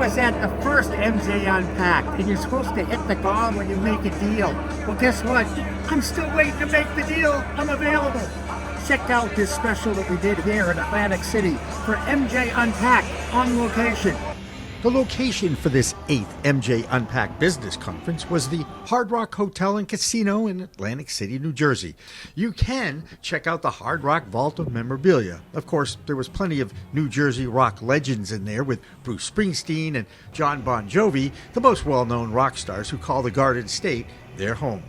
was at the first MJ Unpacked, and you're supposed to hit the gong when you make a deal. Well, guess what? I'm still waiting to make the deal. I'm available. Check out this special that we did here in Atlantic City for MJ Unpacked on location. The location for this 8th MJ Unpacked Business Conference was the Hard Rock Hotel and Casino in Atlantic City, New Jersey. You can check out the Hard Rock Vault of Memorabilia. Of course, there was plenty of New Jersey rock legends in there with Bruce Springsteen and John Bon Jovi, the most well-known rock stars who call the Garden State their home.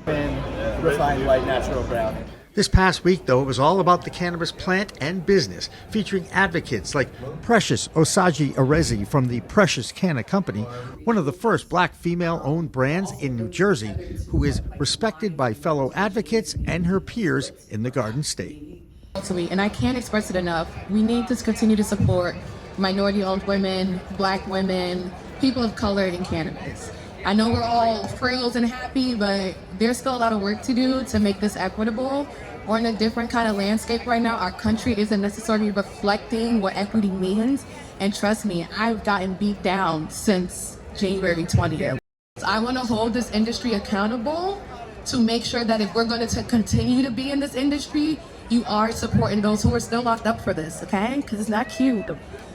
And refined white natural brown. This past week, though, it was all about the cannabis plant and business, featuring advocates like Precious Osage Arezi from the Precious Canna Company, one of the first black female-owned brands in New Jersey, who is respected by fellow advocates and her peers in the Garden State. And I can't express it enough. We need to continue to support minority-owned women, black women, people of color in cannabis. I know we're all thrilled and happy, but there's still a lot of work to do to make this equitable. We're in a different kind of landscape right now. Our country isn't necessarily reflecting what equity means. And trust me, I've gotten beat down since January 20th. I want to hold this industry accountable to make sure that if we're going to continue to be in this industry, you are supporting those who are still locked up for this, okay? Because it's not cute.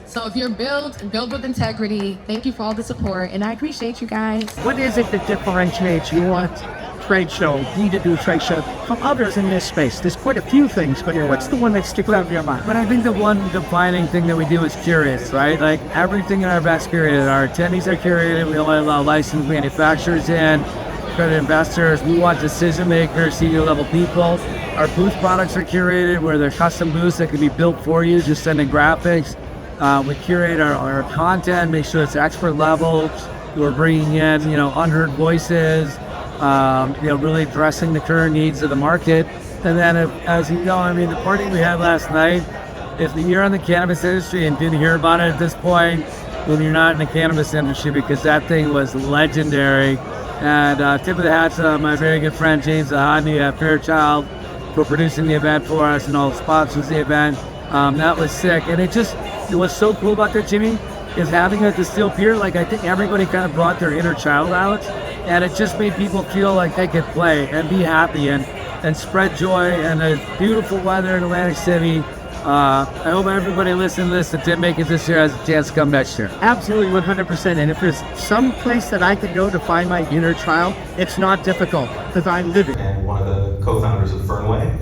So if you're build with integrity, thank you for all the support, and I appreciate you guys. What is it that differentiates your trade show, need-to-do trade show, from others in this space? There's quite a few things, but what's the one that sticks out in your mind? But I think the one defining thing that we do is curated, right? Like everything in our events curated. Our attendees are curated. We only allow licensed manufacturers in, accredited investors. We want decision makers, senior level people. Our booth products are curated, where they're custom booths that can be built for you, just sending graphics. We curate our content, make sure it's expert level. We're bringing in, unheard voices, really addressing the current needs of the market. And then, as you know, the party we had last night, if you're in the cannabis industry and didn't hear about it at this point, then you're not in the cannabis industry, because that thing was legendary. And tip of the hat to my very good friend James Ahadney at Fairchild for producing the event for us and all the sponsors of the event. That was sick. And what's so cool about that, Jimmy, is having it at the Steel Pier. Like, I think everybody kind of brought their inner child out, and it just made people feel like they could play and be happy and spread joy, and the beautiful weather in Atlantic City. I hope everybody listening to this that didn't make it this year has a chance to come next year. Absolutely, 100%. And if there's some place that I could go to find my inner child, it's not difficult, because I live it. And one of the co-founders of Fernway.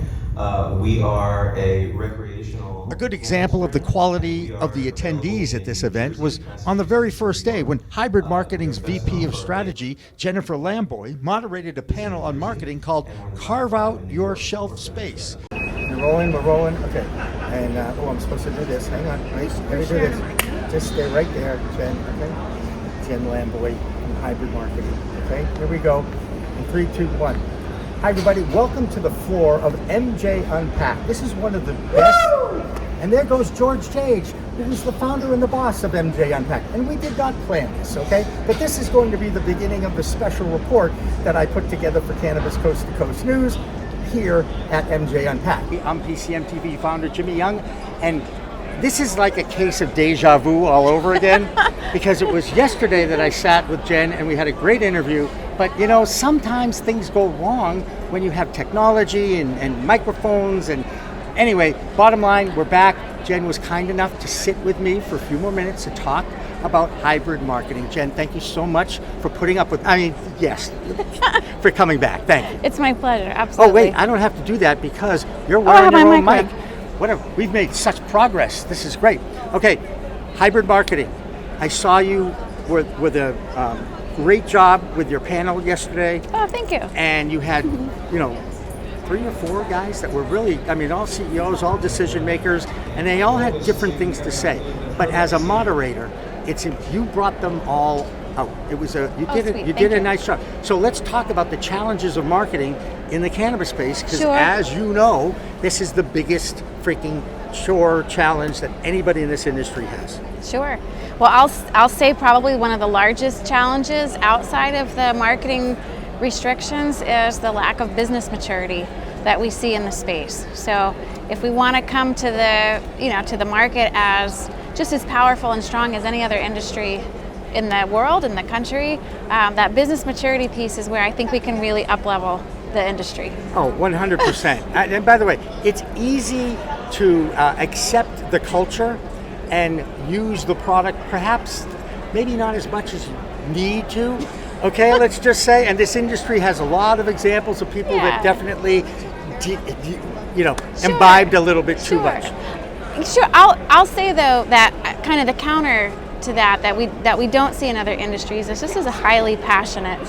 We are a recreational... A good example of the quality of the attendees at this event was on the very first day when Hybrid Marketing's VP of Strategy, Jennifer Lamboy, moderated a panel on marketing called Carve Out Your Shelf Space. We're rolling. Okay. And, I'm supposed to do this. Hang on. Nice. Let me do this. Just stay right there, Jen. Okay. Jen Lamboy from Hybrid Marketing. Okay. Here we go. In 3, 2, 1. Hi, everybody. Welcome to the floor of MJ Unpacked. This is one of the best. And there goes George Jage, who's the founder and the boss of MJ Unpacked. And we did not plan this, okay? But this is going to be the beginning of the special report that I put together for Cannabis Coast to Coast News here at MJ Unpacked. I'm PCM TV founder Jimmy Young, and this is like a case of deja vu all over again, because it was yesterday that I sat with Jen and we had a great interview. But sometimes things go wrong when you have technology and microphones. And anyway, bottom line, we're back. Jen was kind enough to sit with me for a few more minutes to talk about hybrid marketing. Jen, thank you so much for putting up with, for coming back. Thank you. It's my pleasure, absolutely. Oh, wait, I don't have to do that because you're wearing your own mic. Whatever, we've made such progress. This is great. Okay, hybrid marketing. I saw you with a great job with your panel yesterday. Oh, thank you. And you had, 3 or 4 guys that were really, all CEOs, all decision makers, and they all had different things to say. But as a moderator, you brought them all out. You did a nice job. So let's talk about the challenges of marketing in the cannabis space, because as you know, this is the biggest freaking challenge that anybody in this industry has. Sure. Well, I'll say probably one of the largest challenges outside of the marketing restrictions is the lack of business maturity that we see in the space. So if we want to come to the market as just as powerful and strong as any other industry, in the world, in the country. That business maturity piece is where I think we can really up-level the industry. Oh, 100%. And by the way, it's easy to accept the culture and use the product, perhaps maybe not as much as you need to. Okay, let's just say, and this industry has a lot of examples of people that definitely, imbibed a little bit too much. Sure. I'll say though that kind of the counter to that we don't see in other industries is this is a highly passionate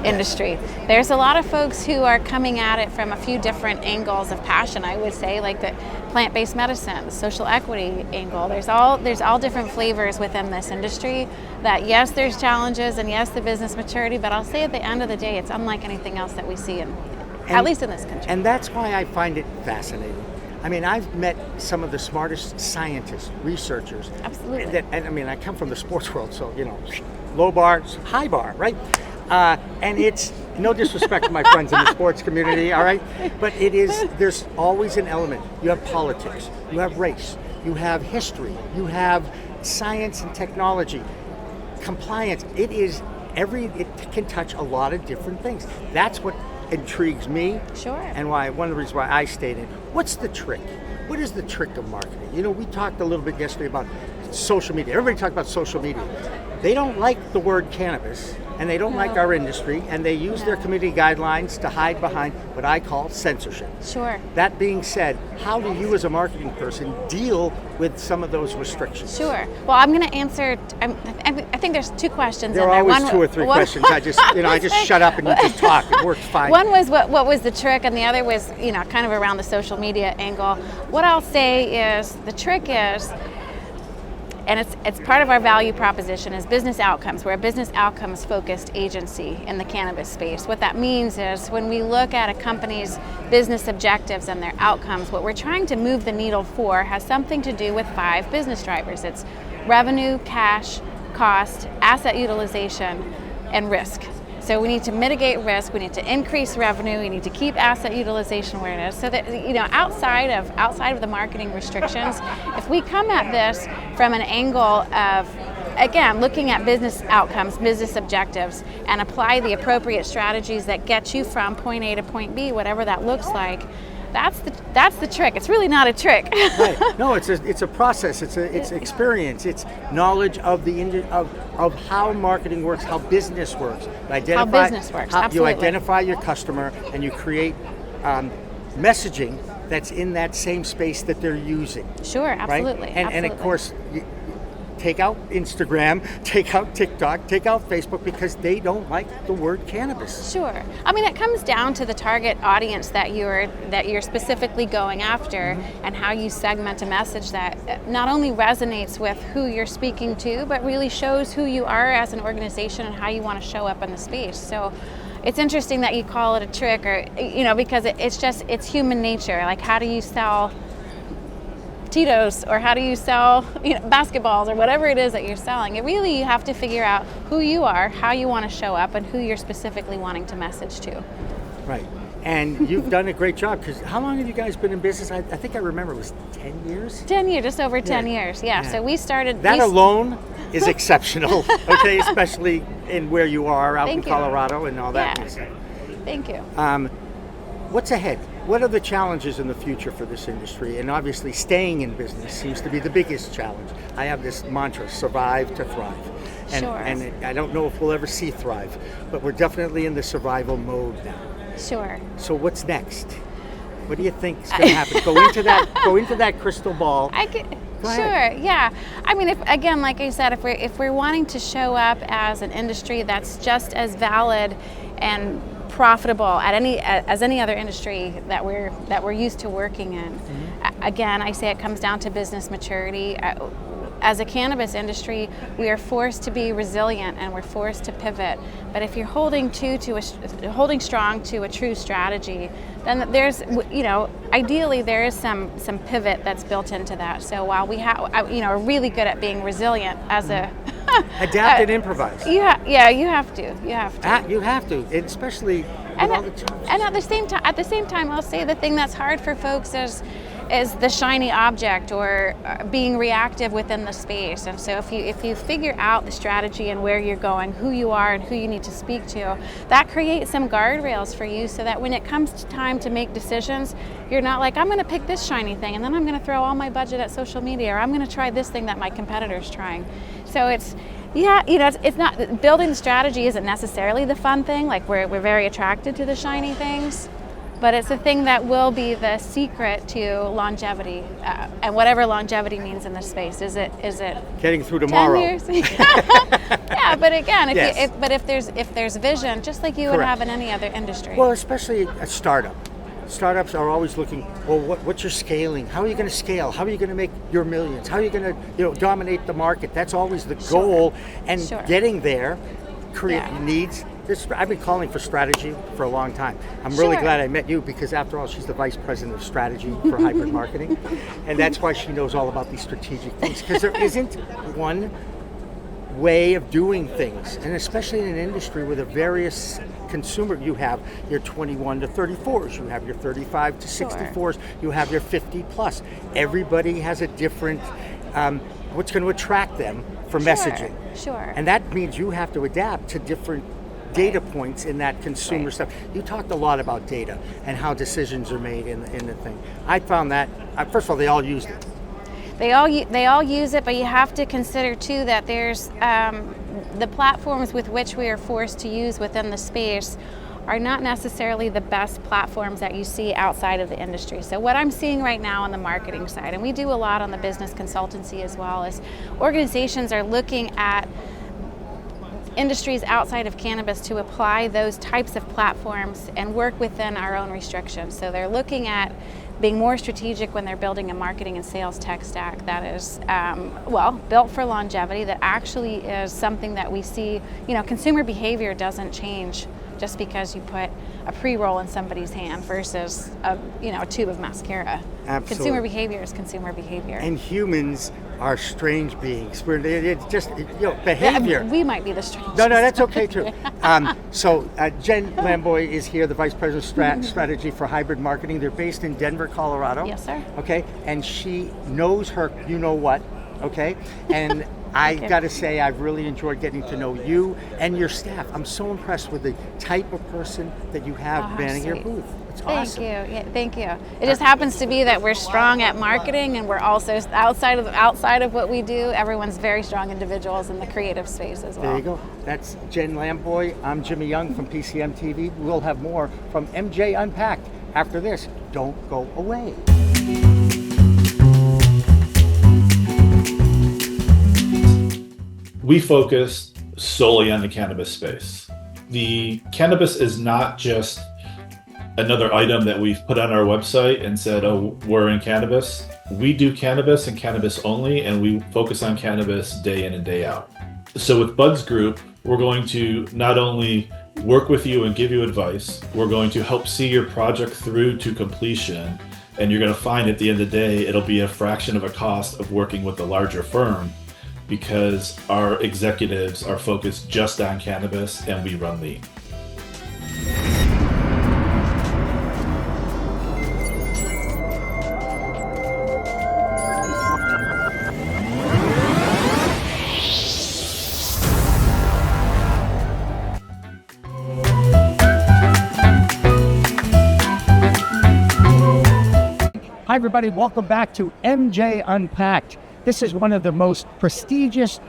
industry. There's a lot of folks who are coming at it from a few different angles of passion. I would say, like the plant-based medicine, the social equity angle. There's all different flavors within this industry. That yes, there's challenges, and yes, the business maturity. But I'll say at the end of the day, it's unlike anything else that we see at least in this country. And that's why I find it fascinating. I mean, I've met some of the smartest scientists, researchers. Absolutely. And I mean, I come from the sports world, so, low bar, high bar, right? And it's no disrespect to my friends in the sports community, all right? But there's always an element. You have politics, you have race, you have history, you have science and technology, compliance. It can touch a lot of different things. That's what intrigues me. Sure. And one of the reasons why I stayed in. What's the trick? What is the trick of marketing? We talked a little bit yesterday about social media. Everybody talked about social media. They don't like the word cannabis, and they don't like our industry, and they use their community guidelines to hide behind what I call censorship. Sure. That being said, how do you as a marketing person deal with some of those restrictions? Sure. Well, I'm going to answer. I think there's two questions. There are always two or three questions. I just shut up and you just talk. It works fine. One was what was the trick, and the other was kind of around the social media angle. What I'll say is the trick is, and it's part of our value proposition, is business outcomes. We're a business outcomes focused agency in the cannabis space. What that means is when we look at a company's business objectives and their outcomes, what we're trying to move the needle for has something to do with 5 business drivers. It's revenue, cash, cost, asset utilization, and risk. So we need to mitigate risk, we need to increase revenue, we need to keep asset utilization where it is. So that outside of the marketing restrictions, if we come at this from an angle of, again, looking at business outcomes, business objectives, and apply the appropriate strategies that get you from point A to point B, whatever that looks like, that's the trick. It's really not a trick. Right. No, it's a process. It's experience. It's knowledge of of how marketing works, how business works. How business works. Absolutely. You identify your customer and you create messaging that's in that same space that they're using. Sure. Absolutely. Right? And of course, take out Instagram, take out TikTok, take out Facebook, because they don't like the word cannabis. Sure. I mean, it comes down to the target audience that you're specifically going after, and how you segment a message that not only resonates with who you're speaking to, but really shows who you are as an organization and how you want to show up in the space. So it's interesting that you call it a trick, or because it's human nature. Like, how do you sell Tito's, or how do you sell basketballs, or whatever it is that you're selling? You have to figure out who you are, how you want to show up, and who you're specifically wanting to message to. Right. And you've done a great job, because how long have you guys been in business? I think I remember it was 10 years? 10 years, just over 10 years, yeah. So we started... That alone is exceptional, okay, especially in where you are out in Colorado and all that. Yeah. Thank you. What's ahead? What are the challenges in the future for this industry? And obviously staying in business seems to be the biggest challenge. I have this mantra, survive to thrive. And, Sure. And I don't know if we'll ever see thrive, but we're definitely in the survival mode now. Sure. So what's next? What do you think is going to happen? Go into that crystal ball. Sure. Yeah. I mean, again, like I said, if we're wanting to show up as an industry that's just as valid and profitable as any other industry that we're used to working in, again, I say it comes down to business maturity. As a cannabis industry, we are forced to be resilient and we're forced to pivot. But if you're holding strong to a true strategy, then there's, ideally there is some pivot that's built into that. So while we are really good at being resilient as a adapt and improvise. You have to. You have to, especially with all the challenges. And at the same time, I'll say the thing that's hard for folks is is the shiny object or being reactive within the space. And so if you figure out the strategy and where you're going, who you are and who you need to speak to, that creates some guardrails for you so that when it comes to time to make decisions, you're not like, I'm going to pick this shiny thing and then I'm going to throw all my budget at social media, or I'm going to try this thing that my competitor's trying. So it's not, building the strategy isn't necessarily the fun thing. Like we're very attracted to the shiny things, but it's a thing that will be the secret to longevity, and whatever longevity means in this space. Is it Getting through tomorrow. 10 years? Yeah, but again, Yes. if there's vision, just like you would Correct. have in any other industry. Well, especially a startup. Startups are always looking, well, what's your scaling? How are you going to scale? How are you going to make your millions? How are you going to dominate the market? That's always the goal. And getting there needs this. I've been calling for strategy for a long time. I'm really glad I met you, because after all, she's the vice president of strategy for hybrid marketing. And that's why she knows all about these strategic things, because there isn't one way of doing things, and especially in an industry with a various consumer. You have your 21 to 34s, you have your 35 to 64s, you have your 50 plus. Everybody has a different what's going to attract them for messaging. Sure. And that means you have to adapt to different data points in that consumer stuff. You talked a lot about data and how decisions are made in the thing. I found that first of all, they all used it. They all use it, but you have to consider too that there's the platforms with which we are forced to use within the space are not necessarily the best platforms that you see outside of the industry. So what I'm seeing right now on the marketing side, and we do a lot on the business consultancy as well, is organizations are looking at industries outside of cannabis to apply those types of platforms and work within our own restrictions. So they're looking at being more strategic when they're building a marketing and sales tech stack that is, built for longevity, that actually is something that we see. Consumer behavior doesn't change just because you put a pre-roll in somebody's hand versus a tube of mascara. Absolutely. Consumer behavior is consumer behavior. And humans are strange beings. It's just behavior. We might be the strangest. No, that's okay too. So Jen Lamboy is here, the Vice President of Strategy for Hybrid Marketing. They're based in Denver, Colorado. Yes, sir. Okay, and she knows her you-know-what, okay? And I got to say, I've really enjoyed getting to know you and your staff. I'm so impressed with the type of person that you have manning your booth. It's awesome. Thank you. Yeah, thank you. It just happens to be that we're strong at marketing, and we're also outside of what we do. Everyone's very strong individuals in the creative space as well. There you go. That's Jen Lamboy. I'm Jimmy Young from PCM TV. We'll have more from MJ Unpacked after this. Don't go away. We focus solely on the cannabis space. The cannabis is not just another item that we've put on our website and said, oh, we're in cannabis. We do cannabis and cannabis only, and we focus on cannabis day in and day out. So with Buds Group, we're going to not only work with you and give you advice, we're going to help see your project through to completion. And you're going to find at the end of the day, it'll be a fraction of a cost of working with a larger firm, because our executives are focused just on cannabis and we run lean. Hi everybody, welcome back to MJ Unpacked. This is one of the most prestigious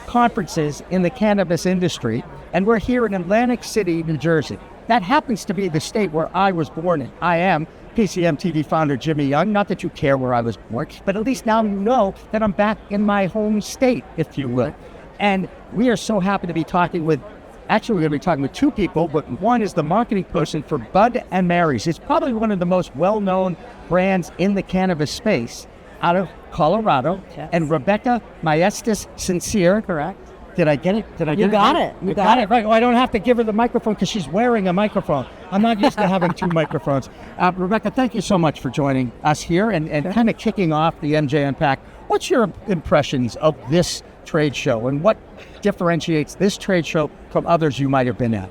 conferences in the cannabis industry, and we're here in Atlantic City, New Jersey. That happens to be the state where I was born in. I am PCM TV founder Jimmy Young. Not that you care where I was born, but at least now you know that I'm back in my home state, if you will. And we are so happy to be talking with, actually we're going to be talking with two people, but one is the marketing person for Bud & Mary's. It's probably one of the most well-known brands in the cannabis space, out of Colorado. Yes. And Rebecca Maestas Sincere. Correct. Did I get it? You got it. You got it. Right. Well, I don't have to give her the microphone because she's wearing a microphone. I'm not used to having two microphones. Rebecca, thank you so much for joining us here and kind of kicking off the MJ Unpacked. What's your impressions of this trade show, and what differentiates this trade show from others you might have been at?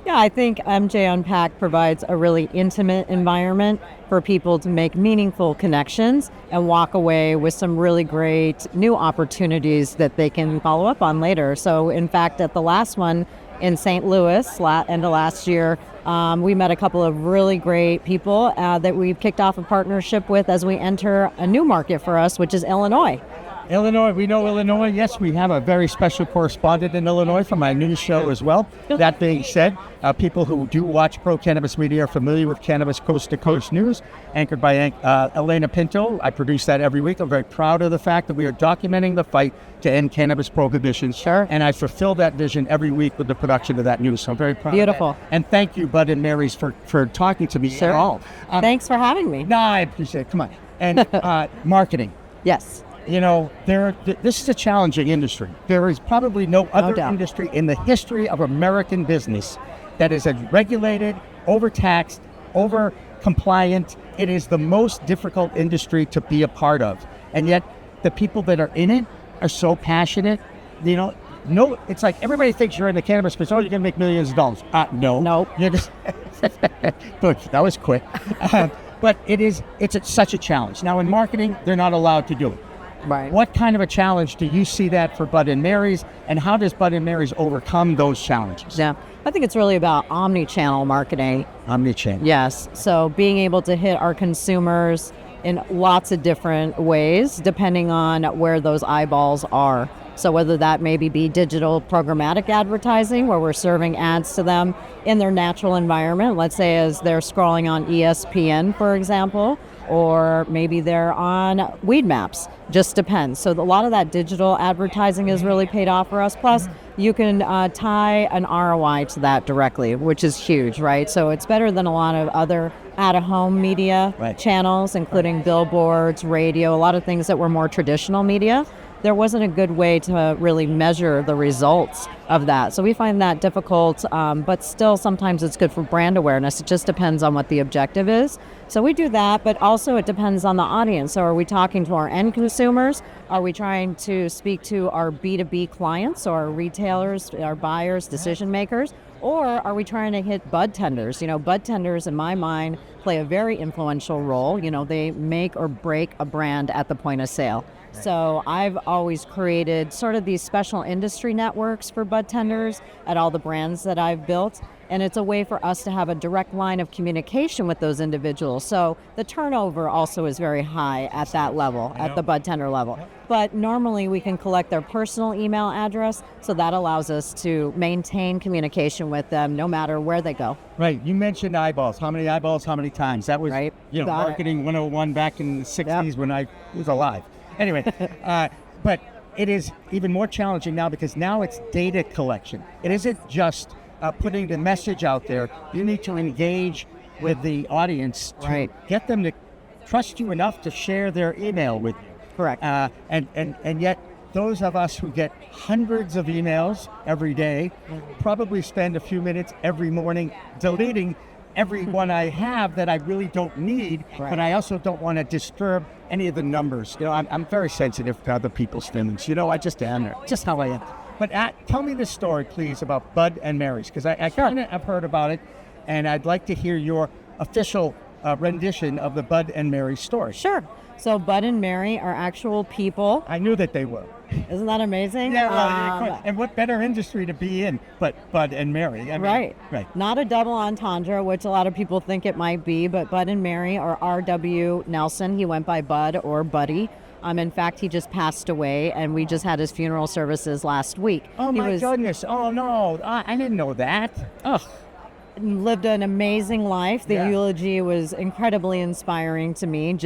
Yeah, I think MJ Unpacked provides a really intimate environment for people to make meaningful connections and walk away with some really great new opportunities that they can follow up on later. So in fact, at the last one in St. Louis, end of last year, we met a couple of really great people that we've kicked off a partnership with as we enter a new market for us, which is Illinois. Illinois, we know Illinois. Yes, we have a very special correspondent in Illinois from my news show as well. That being said, people who do watch Pro Cannabis Media are familiar with Cannabis Coast to Coast News, anchored by Elena Pinto. I produce that every week. I'm very proud of the fact that we are documenting the fight to end cannabis prohibition. Sure. And I fulfill that vision every week with the production of that news. So I'm very proud Beautiful. of that. And thank you, Bud and Mary's, for talking to me Sure. at all. Thanks for having me. No, I appreciate it. Come on. And marketing. Yes. You know, this is a challenging industry. There is probably no other doubt. industry in the history of American business that is as regulated, overtaxed, over-compliant. It is the most difficult industry to be a part of. And yet, the people that are in it are so passionate. You know, no, it's like everybody thinks you're in the cannabis business. Oh, you're going to make millions of dollars. No. Nope. You're just Good, that was quick. But it's such a challenge. Now, in marketing, they're not allowed to do it. Right. What kind of a challenge do you see that for Bud and Mary's, and how does Bud and Mary's overcome those challenges? Yeah, I think it's really about omni-channel marketing. Omni-channel. Yes, so being able to hit our consumers in lots of different ways, depending on where those eyeballs are. So whether that maybe be digital programmatic advertising, where we're serving ads to them in their natural environment, let's say as they're scrolling on ESPN, for example, or maybe they're on Weed Maps, just depends. So a lot of that digital advertising has really paid off for us. Plus, you can tie an ROI to that directly, which is huge, right? So it's better than a lot of other out-of-home media channels, including billboards, radio, a lot of things that were more traditional media. There wasn't a good way to really measure the results of that. So we find that difficult, but still sometimes it's good for brand awareness. It just depends on what the objective is. So we do that, but also it depends on the audience. So are we talking to our end consumers? Are we trying to speak to our B2B clients or our retailers, our buyers, decision makers? Or are we trying to hit bud tenders? You know, bud tenders, in my mind, play a very influential role. You know, they make or break a brand at the point of sale. So I've always created sort of these special industry networks for bud tenders at all the brands that I've built. And it's a way for us to have a direct line of communication with those individuals. So the turnover also is very high at that level, at the bud tender level. But normally we can collect their personal email address, so that allows us to maintain communication with them no matter where they go. Right. You mentioned eyeballs. How many eyeballs, how many times? That was, you know, marketing 101 back in the 60s when I was alive. Anyway, but it is even more challenging now because now it's data collection. It isn't just putting the message out there. You need to engage with the audience to get them to trust you enough to share their email with you. Correct. And yet those of us who get hundreds of emails every day probably spend a few minutes every morning deleting every one I have that I really don't need, but I also don't want to disturb any of the numbers. You know, I'm very sensitive to other people's feelings. You know, I just am. Just how I am. But tell me the story, please, about Bud and Mary's, because I kind of have heard about it, and I'd like to hear your official rendition of the Bud and Mary's story. Sure. So Bud and Mary are actual people. I knew that they were. Isn't that amazing? Yeah, well, and what better industry to be in but Bud and Mary? I mean, right. Not a double entendre, which a lot of people think it might be, but Bud and Mary are R.W. Nelson. He went by Bud or Buddy. In fact, he just passed away, and we just had his funeral services last week. Oh, my goodness. Oh, no. I didn't know that. Oh. Lived an amazing life. The eulogy was incredibly inspiring to me.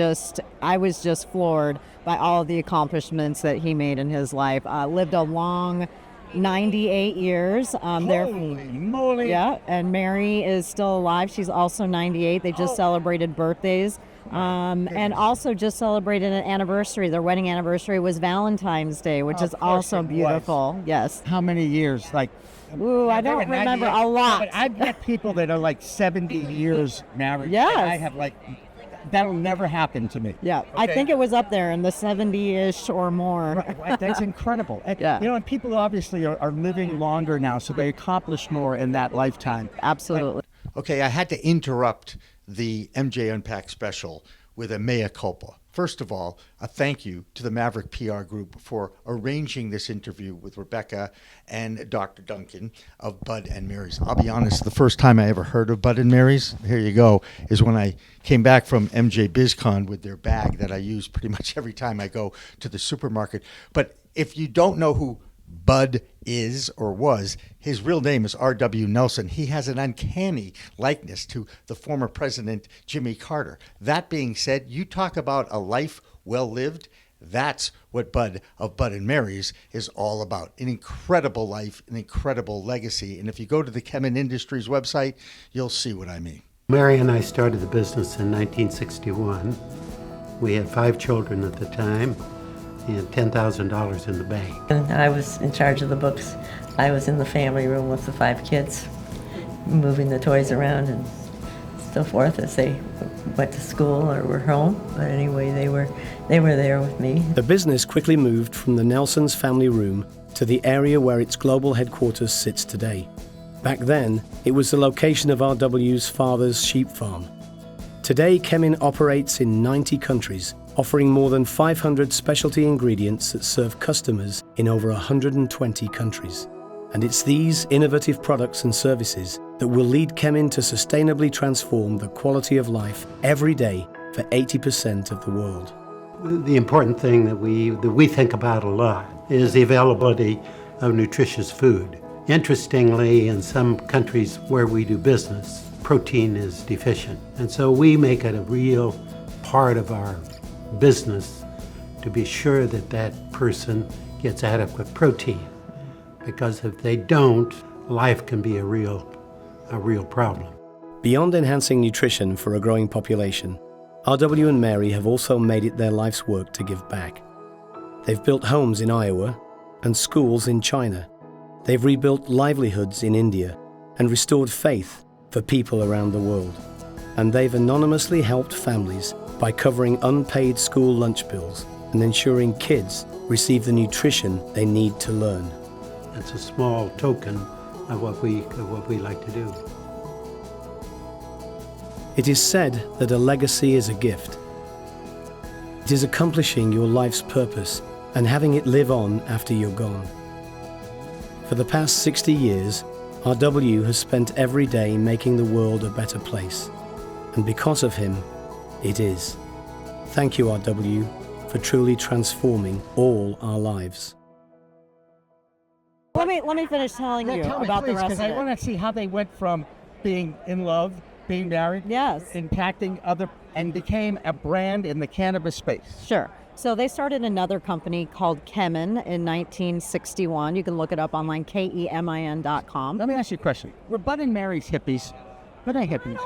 I was just floored by all of the accomplishments that he made in his life. Lived a long 98 years. Holy moly. Yeah, and Mary is still alive. She's also 98. They just celebrated birthdays. And also just celebrated an anniversary. Their wedding anniversary was Valentine's Day, which is also beautiful. Yes. How many years? Like, ooh, I don't remember a lot. But I've met people that are like 70 years married. Yes. And I have like That'll never happen to me. Yeah, I think it was up there in the 70-ish or more. Right, that's incredible. And, Yeah. You know, and people obviously are living longer now, so they accomplish more in that lifetime. Absolutely. Okay, I had to interrupt the MJ Unpacked special with a mea culpa. First of all, a thank you to the Maverick PR Group for arranging this interview with Rebecca and Dr. Duncan of Bud and Mary's. I'll be honest, the first time I ever heard of Bud and Mary's, here you go, is when I came back from MJ BizCon with their bag that I use pretty much every time I go to the supermarket. But if you don't know who Bud is or was, his real name is R.W. Nelson. He has an uncanny likeness to the former president Jimmy Carter. That being said, you talk about a life well lived. That's what Bud of Bud and Mary's is all about. An incredible life, an incredible legacy. And if you go to the Kemin Industries website, you'll see what I mean. Mary and I started the business in 1961. We had 5 children at the time and $10,000 in the bank. And I was in charge of the books. I was in the family room with the 5 kids, moving the toys around and so forth as they went to school or were home. But anyway, they were there with me. The business quickly moved from the Nelsons family room to the area where its global headquarters sits today. Back then, it was the location of RW's father's sheep farm. Today, Kemin operates in 90 countries, offering more than 500 specialty ingredients that serve customers in over 120 countries. And it's these innovative products and services that will lead Kemin to sustainably transform the quality of life every day for 80% of the world. The important thing that we think about a lot is the availability of nutritious food. Interestingly, in some countries where we do business, protein is deficient. And so we make it a real part of our business to be sure that that person gets adequate protein, because if they don't, life can be a real problem. Beyond enhancing nutrition for a growing population, RW and Mary have also made it their life's work to give back. They've built homes in Iowa and schools in China. They've rebuilt livelihoods in India and restored faith for people around the world. And they've anonymously helped families by covering unpaid school lunch bills and ensuring kids receive the nutrition they need to learn. It's a small token of what we like to do. It is said that a legacy is a gift. It is accomplishing your life's purpose and having it live on after you're gone. For the past 60 years, RW has spent every day making the world a better place. And because of him, it is. Thank you, RW, for truly transforming all our lives. Let me finish telling you Tell me, about please, the rest because of I it. want to see how they went from being in love, being married, Yes. impacting other, and became a brand in the cannabis space. Sure. So they started another company called Kemin in 1961. You can look it up online, KEMIN.com. Let me ask you a question. Were Bud and Mary's hippies? Were they hippies?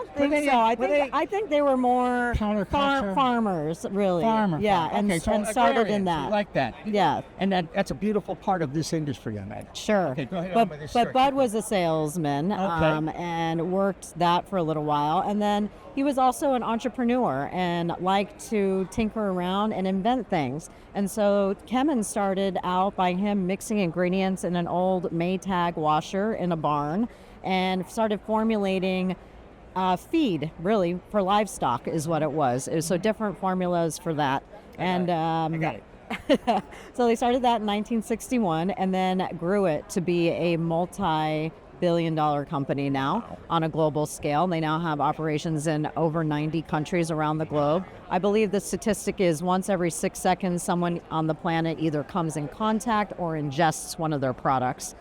I think they were more counterculture? farmers, really. Farmer. Yeah, and, Okay, so and started in agrarians, that. you like that. Yeah. And that's a beautiful part of this industry, I imagine. Sure. Okay, go ahead on with this story. But Bud was a salesman and worked that for a little while. And then he was also an entrepreneur and liked to tinker around and invent things. And so Kemin started out by him mixing ingredients in an old Maytag washer in a barn and started formulating feed, really, for livestock is what it was. So different formulas for that. I got it. So they started that in 1961 and then grew it to be a multi-billion-dollar company now on a global scale. They now have operations in over 90 countries around the globe. I believe the statistic is once every 6 seconds, someone on the planet either comes in contact or ingests one of their products.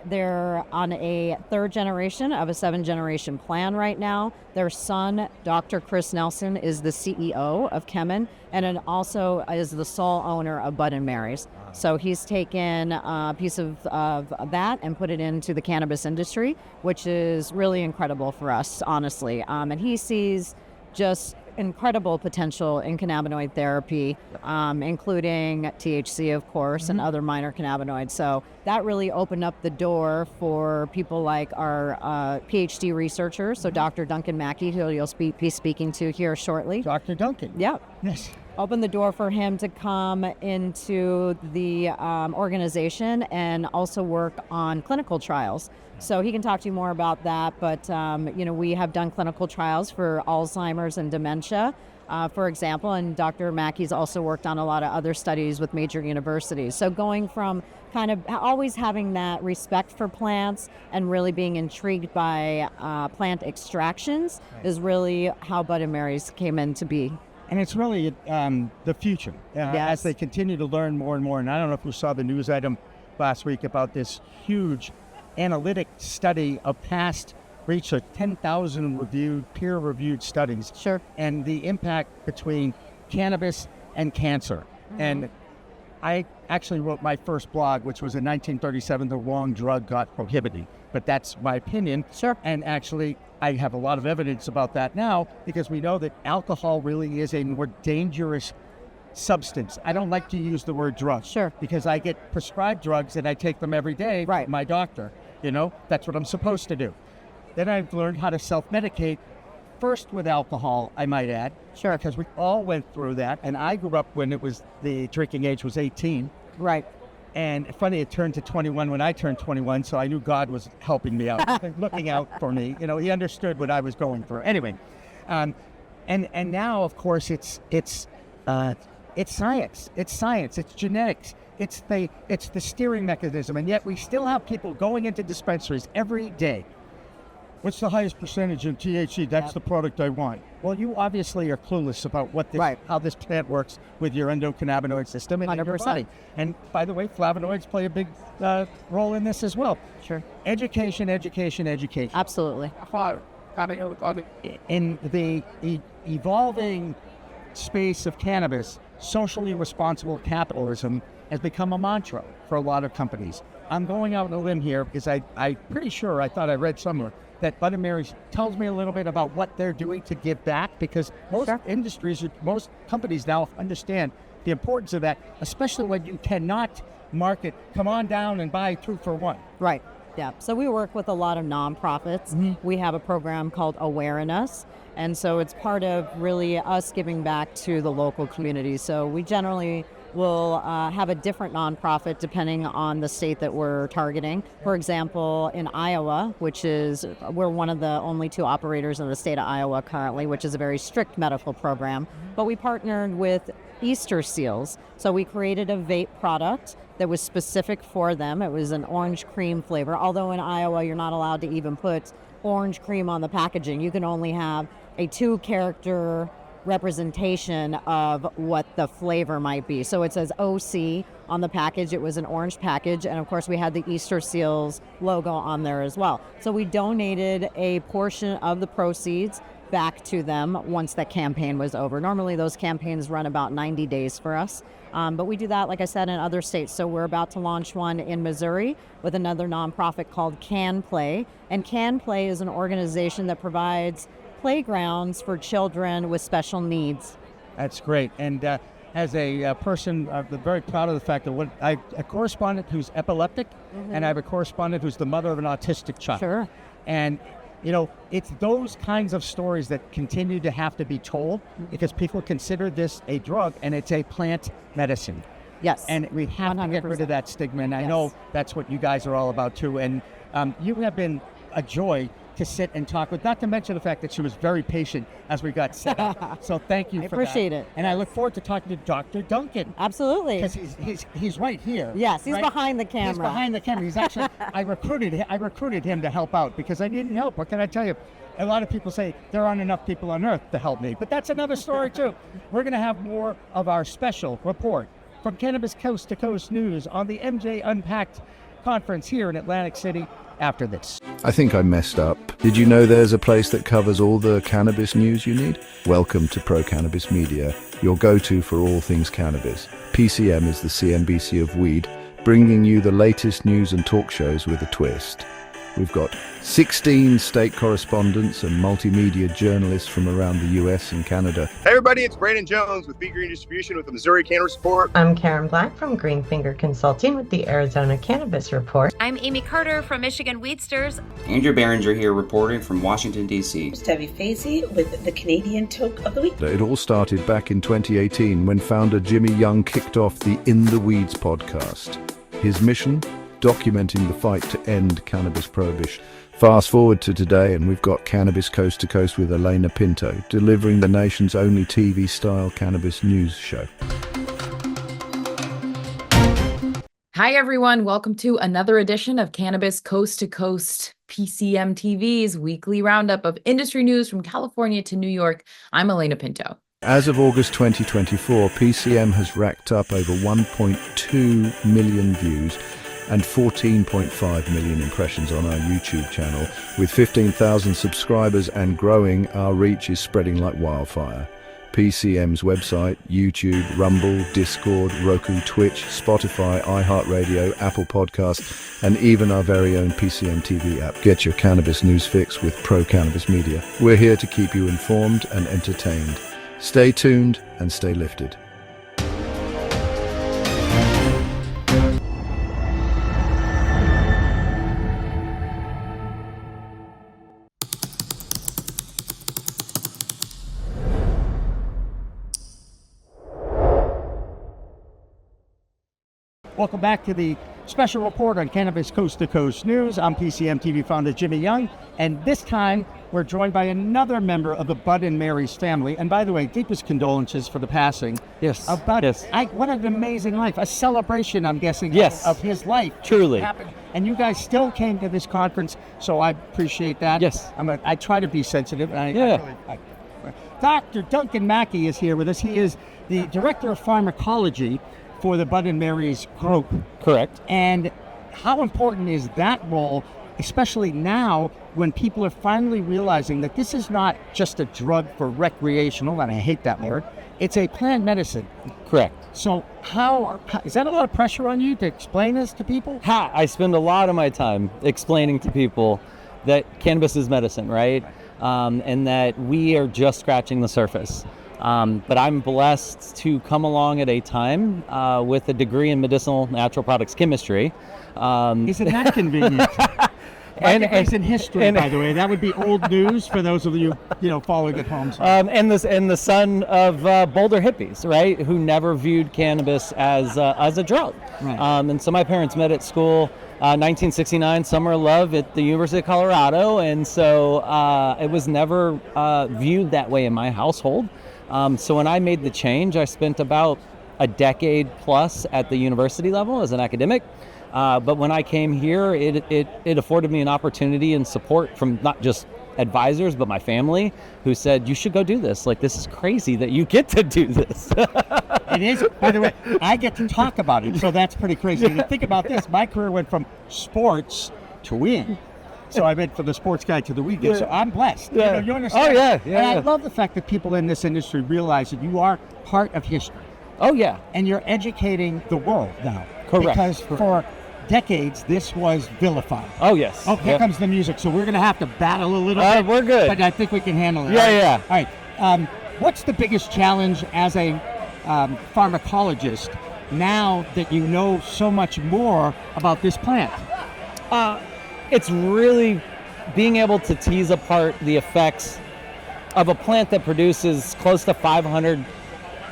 They're on a 3rd generation of a 7-generation plan right now. Their son, Dr. Chris Nelson, is the CEO of Kemin and then also is the sole owner of Bud and Mary's. So he's taken a piece of that and put it into the cannabis industry, which is really incredible for us, honestly. And he sees just incredible potential in cannabinoid therapy, including THC, of course, and other minor cannabinoids. So that really opened up the door for people like our PhD researchers. So Dr. Duncan Mackie, who you'll be speaking to here shortly. Dr. Duncan. Yep. Yes. Opened the door for him to come into the organization and also work on clinical trials. So he can talk to you more about that. But, we have done clinical trials for Alzheimer's and dementia, for example, and Dr. Mackie's also worked on a lot of other studies with major universities. So going from kind of always having that respect for plants and really being intrigued by plant extractions is really how Bud and Mary's came in to be. And it's really the future as they continue to learn more and more. And I don't know if you saw the news item last week about this huge analytic study of past reach of 10,000 peer-reviewed studies. Sure. And the impact between cannabis and cancer. And I actually wrote my first blog, which was in 1937, the wrong drug got prohibited. But that's my opinion. Sure. And actually, I have a lot of evidence about that now because we know that alcohol really is a more dangerous substance. I don't like to use the word drug. Sure. Because I get prescribed drugs and I take them every day from my doctor. That's what I'm supposed to do. Then I've learned how to self-medicate, first with alcohol, I might add. Sure. Because we all went through that. And I grew up when the drinking age was 18. Right. And funny, it turned to 21 when I turned 21, so I knew God was helping me out, looking out for me. He understood what I was going through. Anyway, and now, of course, it's science. It's science. It's genetics. It's the steering mechanism, and yet we still have people going into dispensaries every day. What's the highest percentage in THC? That's the product I want. Well, you obviously are clueless about how this plant works with your endocannabinoid system and 100%. Your body. And by the way, flavonoids play a big role in this as well. Sure. Education. Absolutely. In the evolving space of cannabis, socially responsible capitalism has become a mantra for a lot of companies. I'm going out on a limb here because I'm pretty sure, I thought I read somewhere, that Bud & Mary's tells me a little bit about what they're doing to give back, because most industries, most companies now understand the importance of that, especially when you cannot market, come on down and buy 2 for 1. Right. Yeah. So we work with a lot of nonprofits. We have a program called Awareness. And so it's part of really us giving back to the local community. So we generally will have a different nonprofit depending on the state that we're targeting. For example, in Iowa, we're one of the only 2 operators in the state of Iowa currently, which is a very strict medical program. But we partnered with Easter Seals. So we created a vape product that was specific for them. It was an orange cream flavor, although in Iowa you're not allowed to even put orange cream on the packaging. You can only have a 2-character representation of what the flavor might be. So it says OC on the package. It was an orange package, and of course we had the Easter Seals logo on there as well. So we donated a portion of the proceeds back to them once that campaign was over. Normally those campaigns run about 90 days for us, but we do that, like I said, in other states. So we're about to launch one in Missouri with another nonprofit called Can Play, and Can Play is an organization that provides playgrounds for children with special needs. That's great. And as a person, I'm very proud of the fact that I have a correspondent who's epileptic, and I have a correspondent who's the mother of an autistic child. Sure. And it's those kinds of stories that continue to have to be told because people consider this a drug and it's a plant medicine. Yes. And we have 100%. To get rid of that stigma. And I know that's what you guys are all about too. And you have been a joy to sit and talk with, not to mention the fact that she was very patient as we got set up. So thank you for that. I appreciate it. And I look forward to talking to Dr. Duncan. Absolutely. Because he's right here. Yes, he's right? behind the camera. He's behind the camera. He's actually, I recruited him to help out because I needed help. What can I tell you? A lot of people say there aren't enough people on earth to help me, but that's another story too. We're going to have more of our special report from Cannabis Coast to Coast News on the MJ Unpacked conference here in Atlantic City after this. I think I messed up. Did you know there's a place that covers all the cannabis news you need? Welcome to Pro Cannabis Media, your go-to for all things cannabis. PCM is the CNBC of weed, bringing you the latest news and talk shows with a twist. We've got 16 state correspondents and multimedia journalists from around the US and Canada. Hey everybody, it's Brandon Jones with Be Green Distribution with the Missouri Cannabis Report. I'm Karen Black from Greenfinger Consulting with the Arizona Cannabis Report. I'm Amy Carter from Michigan Weedsters. Andrew Behringer here reporting from Washington, D.C. Stevie Fazy with the Canadian Toke of the Week. It all started back in 2018 when founder Jimmy Young kicked off the In the Weeds podcast. His mission? Documenting the fight to end cannabis prohibition. Fast forward to today and we've got Cannabis Coast to Coast with Elena Pinto, delivering the nation's only TV-style cannabis news show. Hi everyone, welcome to another edition of Cannabis Coast to Coast, PCM TV's weekly roundup of industry news from California to New York. I'm Elena Pinto. As of August 2024, PCM has racked up over 1.2 million views and 14.5 million impressions on our YouTube channel. With 15,000 subscribers and growing, our reach is spreading like wildfire. PCM's website, YouTube, Rumble, Discord, Roku, Twitch, Spotify, iHeartRadio, Apple Podcasts, and even our very own PCM TV app. Get your cannabis news fix with Pro Cannabis Media. We're here to keep you informed and entertained. Stay tuned and stay lifted. Welcome back to the special report on Cannabis Coast to Coast News. I'm PCM TV founder Jimmy Young, and this time we're joined by another member of the Bud and Mary's family. And by the way, deepest condolences for the passing of Bud. Yes. What an amazing life. A celebration, I'm guessing, yes, of his life. Truly. And you guys still came to this conference, so I appreciate that. Yes. I try to be sensitive. Yeah. Dr. Duncan Mackie is here with us. He is the Director of Pharmacology for the Bud and Mary's group. Correct. And how important is that role, especially now when people are finally realizing that this is not just a drug for recreational, and I hate that word, it's a plant medicine. Correct. So is that a lot of pressure on you to explain this to people? I spend a lot of my time explaining to people that cannabis is medicine, right? And that we are just scratching the surface. But I'm blessed to come along at a time with a degree in medicinal natural products chemistry. Isn't that convenient? And in history, by the way, that would be old news for those of you following at home. And the son of Boulder hippies, right, who never viewed cannabis as a drug. Right. And so my parents met at school, 1969, summer of love at the University of Colorado, and so it was never viewed that way in my household. So when I made the change, I spent about a decade plus at the university level as an academic. But when I came here, it afforded me an opportunity and support from not just advisors, but my family, who said, you should go do this. Like, this is crazy that you get to do this. It is. By the way, I get to talk about it, so that's pretty crazy. And think about this. My career went from sports to weed. So I went from the sports guy to the weed guy. So I'm blessed. Yeah. You understand? Oh, yeah. And I love the fact that people in this industry realize that you are part of history. Oh, yeah. And you're educating the world now. Correct. Because for decades, this was vilified. Oh, yes. Oh, here comes the music. So we're going to have to battle a little bit. We're good. But I think we can handle it. Yeah. All right. What's the biggest challenge as a pharmacologist now that you know so much more about this plant? It's really being able to tease apart the effects of a plant that produces close to 500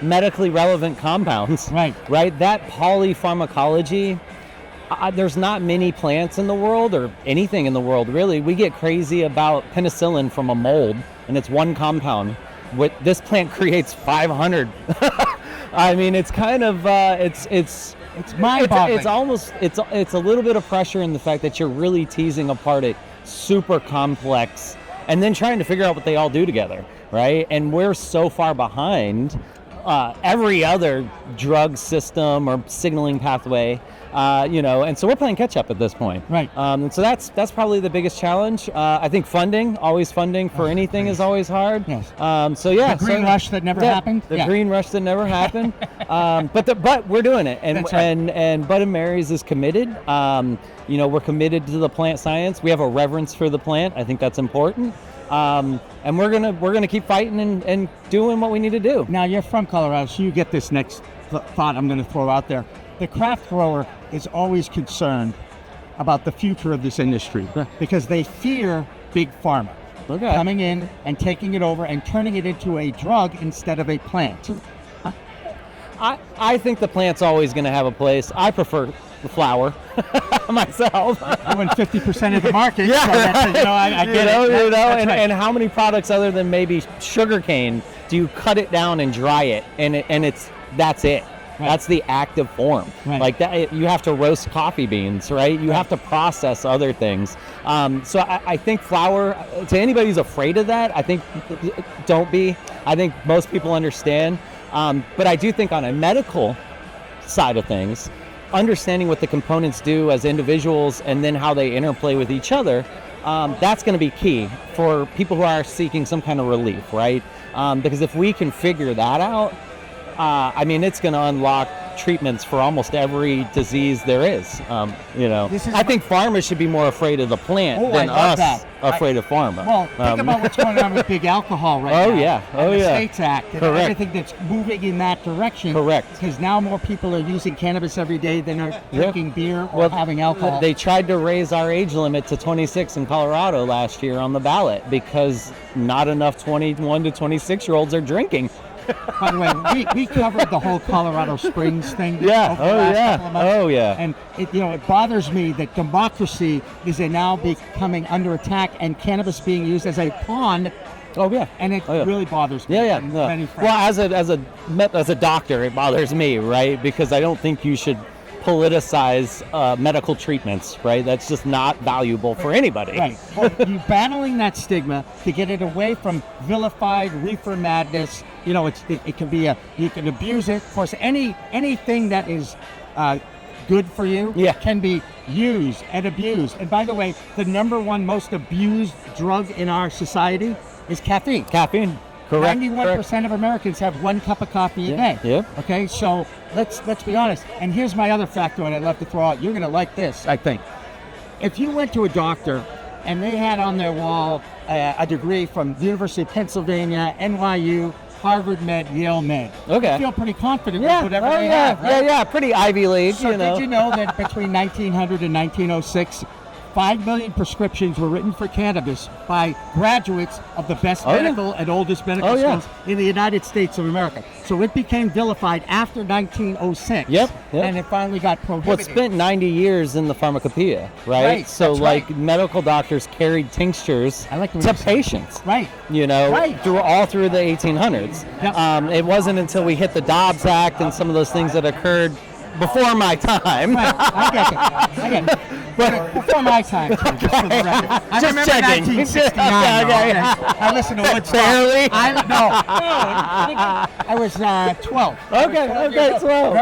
medically relevant compounds. Right. That polypharmacology, there's not many plants in the world, or anything in the world really. We get crazy about penicillin from a mold, and it's one compound. This plant creates 500. I mean, it's kind of it's mind-boggling. It's almost it's a little bit of pressure in the fact that you're really teasing apart a super complex, and then trying to figure out what they all do together, right? And we're so far behind every other drug system or signaling pathway, and so we're playing catch up at this point. Right. And so that's probably the biggest challenge. I think funding for anything is always hard. Yes. The green rush that never happened. The green rush that never happened. But we're doing it, and That's right. and Bud and Mary's is committed. We're committed to the plant science. We have a reverence for the plant. I think that's important. And we're gonna keep fighting and doing what we need to do. Now you're from Colorado, so you get this next thought I'm going to throw out there. The craft grower is always concerned about the future of this industry because they fear big pharma coming in and taking it over and turning it into a drug instead of a plant. I think the plant's always going to have a place. I prefer the flower myself. You win 50% of the market. Yeah. So that's, I get it. That's right. And how many products other than maybe sugarcane do you cut it down and dry it, and that's it. Right. That's the active form. Right. Like that, you have to roast coffee beans, right? You have to process other things. So I think flour, to anybody who's afraid of that, I think don't be. I think most people understand. But I do think on a medical side of things, understanding what the components do as individuals and then how they interplay with each other, that's going to be key for people who are seeking some kind of relief, right? Because if we can figure that out, it's going to unlock treatments for almost every disease there is. I think pharma should be more afraid of the plant than us afraid of pharma. Well, think about what's going on with big alcohol right now. And the States Act and everything that's moving in that direction. Correct. Because now more people are using cannabis every day than are drinking beer or having alcohol. They tried to raise our age limit to 26 in Colorado last year on the ballot because not enough 21 to 26-year-olds are drinking. By the way, we covered the whole Colorado Springs thing. Yeah. Over the last couple of months. Oh yeah. And it bothers me that democracy is now becoming under attack and cannabis being used as a pawn. Oh yeah. And it really bothers me. Yeah. Well, as a doctor, it bothers me, right? Because I don't think you should politicize medical treatments, right? That's just not valuable for anybody. Right. Well, you're battling that stigma to get it away from vilified reefer madness. It can be you can abuse it. Of course, anything that is good for you can be used and abused. And by the way, the number one most abused drug in our society is caffeine. Caffeine. Correct. 91% of Americans have 1 cup of coffee a day. Yep. Okay, so let's be honest. And here's my other factoid I'd love to throw out. You're going to like this, I think. If you went to a doctor and they had on their wall a degree from the University of Pennsylvania, NYU, Harvard Med, Yale Med. Okay. You feel pretty confident with whatever they have, right? Yeah, pretty Ivy League, So did you know that between 1900 and 1906, 5 million prescriptions were written for cannabis by graduates of the best medical and oldest medical schools in the United States of America. So it became vilified after 1906. Yep. And it finally got prohibited. Well, it spent 90 years in the pharmacopoeia, right? So medical doctors carried tinctures to patients. Right. Through the 1800s. Yep. It wasn't until we hit the Dobbs Act and some of those things that occurred before my time. Right. I get it. But before my time, too, just for the record. I Just remember checking. 1969. Okay. I listened to Woodstock. Barely? I was 12. Okay, 12.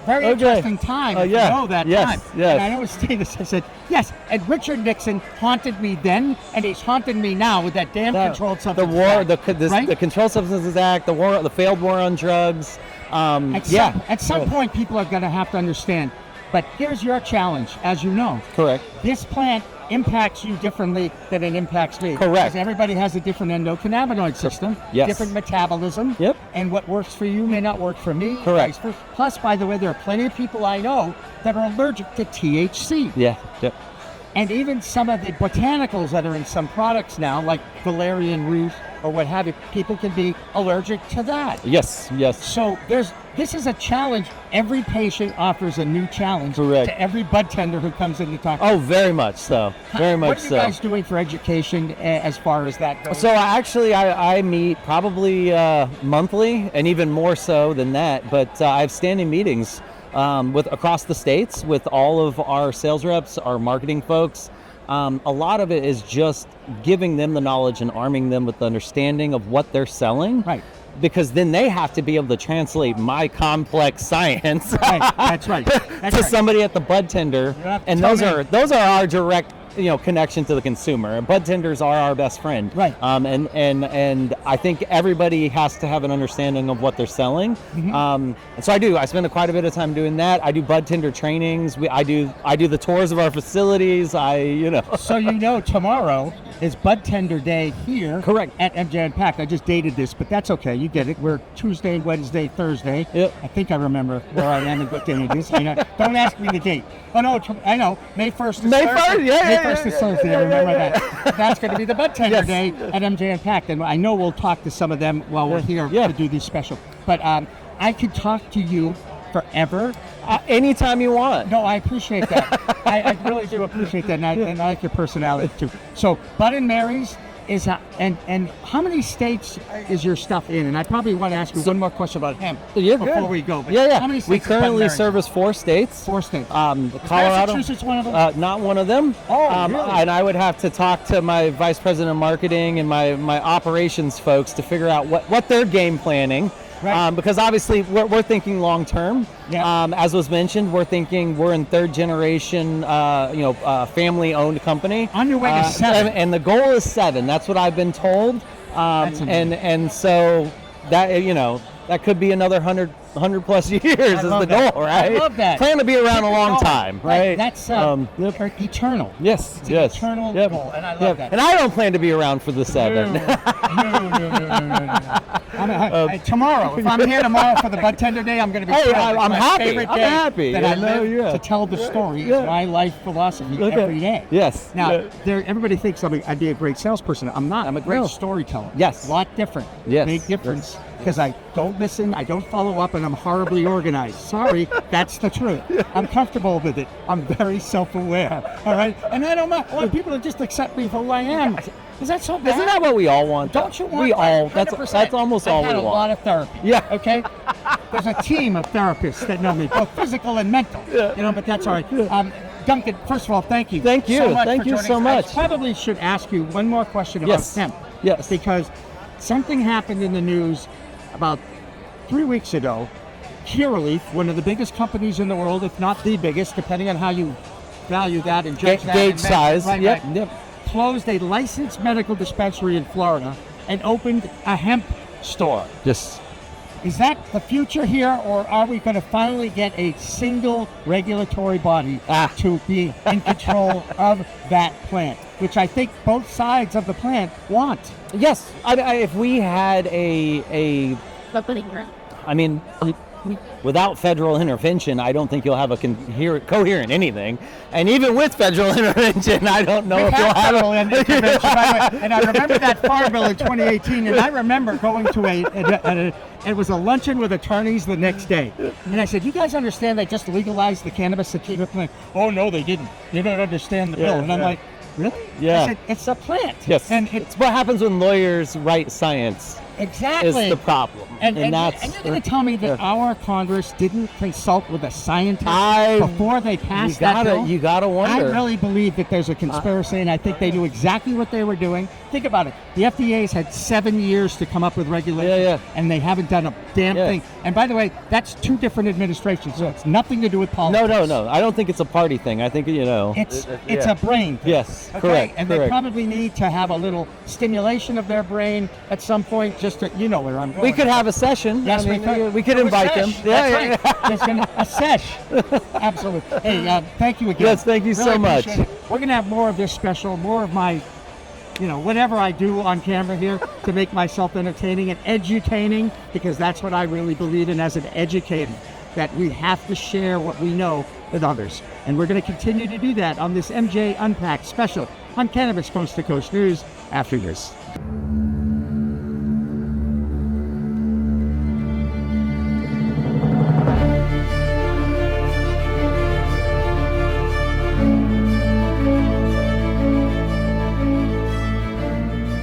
Very interesting time. Oh, yeah. You know that Yes, time. yes. And I always say this. I said, yes, and Richard Nixon haunted me then, and he's haunting me now with that damn Controlled Substances Act. The Controlled Substances Act, the failed war on drugs. At some point, people are going to have to understand. But here's your challenge, as you know. Correct. This plant impacts you differently than it impacts me. Correct. Because everybody has a different endocannabinoid system, different metabolism, and what works for you may not work for me. Correct. Plus, by the way, there are plenty of people I know that are allergic to THC. Yeah. And even some of the botanicals that are in some products now, like valerian root or what have you, people can be allergic to that. Yes. So this is a challenge. Every patient offers a new challenge Correct. to every bud tender who comes in to talk. Oh, very much so. Very much so. so. What are you guys doing for education as far as that goes? So I meet probably monthly, and even more so than that. But I have standing meetings with across the states with all of our sales reps, our marketing folks. A lot of it is just giving them the knowledge and arming them with the understanding of what they're selling. Right. because then they have to be able to translate my complex science That's right. to somebody at the bud tender, and those are our direct connection to the consumer. Bud tenders are our best friend, right? And I think everybody has to have an understanding of what they're selling. And so I spend quite a bit of time doing that. I do bud tender trainings. I do the tours of our facilities. So tomorrow is Bud Tender Day here. Correct. At MJ Unpacked. I just dated this, but that's okay. You get it. We're Tuesday, Wednesday, Thursday. Yep. I think I remember where I am and what day it is. Don't ask me the date. Oh no, I know. May 1st is May Thursday. 1st, yeah. May 1st is Thursday. I remember that. That's going to be the Bud Tender Day at MJ Unpacked, and I know we'll talk to some of them while we're here to do these special. But I could talk to you forever. Anytime you want. No, I appreciate that. I really do appreciate that, and I like your personality too. So, Bud and Mary's is, and how many states is your stuff in? And I probably want to ask you one more question about hemp before we go. But Yeah. How many states We is Bud and currently Mary's? service 4 states. 4 states. Colorado. Massachusetts one of them? Not one of them. Oh, really? And I would have to talk to my vice president of marketing and my operations folks to figure out what they're game planning. Right. Because obviously we're thinking long term. Yeah. As was mentioned, we're in 3rd generation, family owned company. On your way to 7. And the goal is 7. That's what I've been told. And so that could be another 100 plus years is the goal, right? I love that. Plan to be around a long time, right? That's eternal. Yes, It's an eternal goal, and I love that. And I don't plan to be around for the 7. No. Tomorrow, if I'm here tomorrow for the Bud Tender Day, I'm going to be Hey, proud. It's I'm my happy. favorite I'm day happy. that Yeah, I live yeah. to tell the story. Yeah. It's my life philosophy Okay. every day. Yes. Now, everybody thinks I'd be a great salesperson. I'm not. I'm a great storyteller. Yes. A lot different. Yes. Big difference. Because I don't listen, I don't follow up, and I'm horribly organized. Sorry, that's the truth. I'm comfortable with it. I'm very self-aware. All right? And I don't mind. I want people to just accept me for who I am. Is that so bad? Isn't that what we all want? Don't you want We all. that? That's almost all I've we had want. a lot of therapy. Yeah. Okay? There's a team of therapists that know me, both physical and mental. Yeah. But that's all right. Duncan, first of all, thank you. Thank you. So much Thank for you joining so us. much. I probably should ask you one more question about hemp. Yes. Because something happened in the news about 3 weeks ago. Curaleaf, one of the biggest companies in the world, if not the biggest, depending on how you value that and judge that. Gauge size. Right, Yep. right, closed a licensed medical dispensary in Florida and opened a hemp store. Yes. Is that the future here, or are we going to finally get a single regulatory body to be in control of that plant, which I think both sides of the plant want? Yes. If we had without federal intervention, I don't think you'll have a coherent anything. And even with federal intervention, I don't know if you'll have federal intervention. By the way. And I remember that farm bill in 2018, and I remember going to it was a luncheon with attorneys the next day. And I said, you guys understand they just legalized the cannabis sativa plant? Oh, no, they didn't. You don't understand the bill. And I'm like, really? Yeah. I said, it's a plant. Yes. And it's what happens when lawyers write science. Exactly. Is the problem. And you're going to tell me that our Congress didn't consult with a scientist before they passed that bill? You gotta wonder. I really believe that there's a conspiracy, and I think they knew exactly what they were doing. Think about it. The FDA's had 7 years to come up with regulations, and they haven't done a damn thing. And by the way, that's 2 different administrations, so it's nothing to do with politics. No. I don't think it's a party thing. I think, It's a brain thing. Yes, okay? correct. And they probably need to have a little stimulation of their brain at some point, just to, you know where I'm going. We could have a session. Yes, we could invite them. Yeah. There's going to a sesh. Absolutely. Hey, thank you again. Yes, thank you so much. We're going to have more of this special, more of my, whatever I do on camera here to make myself entertaining and edutaining, because that's what I really believe in as an educator, that we have to share what we know with others. And we're going to continue to do that on this MJ Unpacked special on Cannabis Coast to Coast News after this.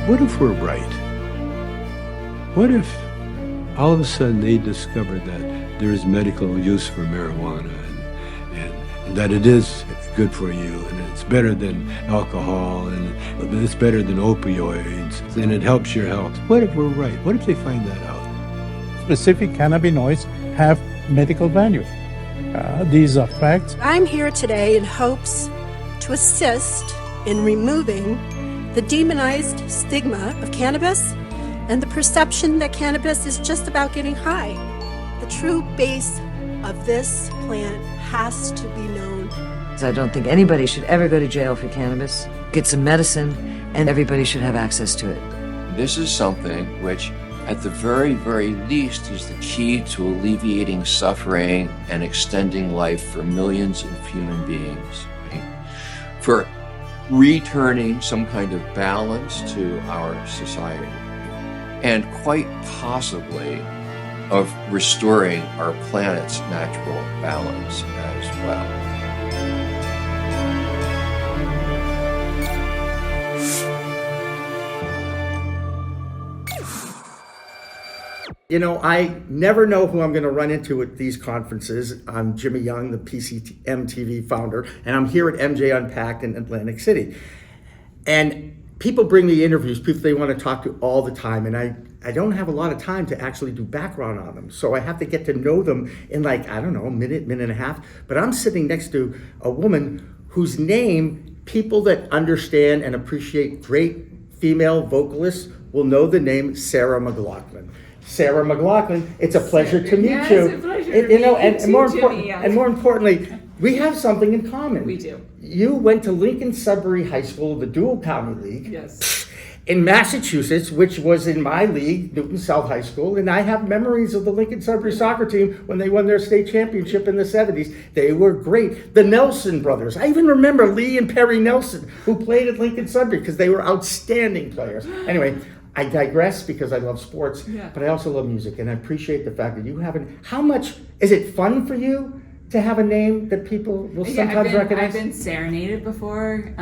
What if we're right? What if all of a sudden they discovered that there is medical use for marijuana and that it is good for you and it's better than alcohol and it's better than opioids and it helps your health? What if we're right? What if they find that out? specific cannabinoids have medical value. These are facts. I'm here today in hopes to assist in removing the demonized stigma of cannabis and the perception that cannabis is just about getting high. The true base of this plant has to be known. I don't think anybody should ever go to jail for cannabis. Get some medicine, and everybody should have access to it. This is something which, at the very, very least, is the key to alleviating suffering and extending life for millions of human beings. Right? For returning some kind of balance to our society, and quite possibly of restoring our planet's natural balance as well. You know, I never know who I'm going to run into at these conferences. I'm Jimmy Young, the PCM TV founder, and I'm here at MJ Unpacked in Atlantic City. And people bring me interviews, people they want to talk to all the time, and I don't have a lot of time to actually do background on them. So I have to get to know them in like, I don't know, a minute and a half. But I'm sitting next to a woman whose name people that understand and appreciate great female vocalists will know the name Sarah McGlaughlin. Sarah McGlaughlin, it's a pleasure to meet you. It's a pleasure to meet you and more importantly, we have something in common. We do. You went to Lincoln Sudbury High School, the Dual County League. Yes. In Massachusetts, which was in my league, Newton South High School, and I have memories of the Lincoln Sudbury soccer team when they won their state championship in the 70s. They were great. The Nelson brothers. I even remember Lee and Perry Nelson, who played at Lincoln Sudbury because they were outstanding players. Anyway, I digress because I love sports, but I also love music, and I appreciate the fact that you haven't. How much is it fun for you to have a name that people will sometimes recognize? I've been serenaded before,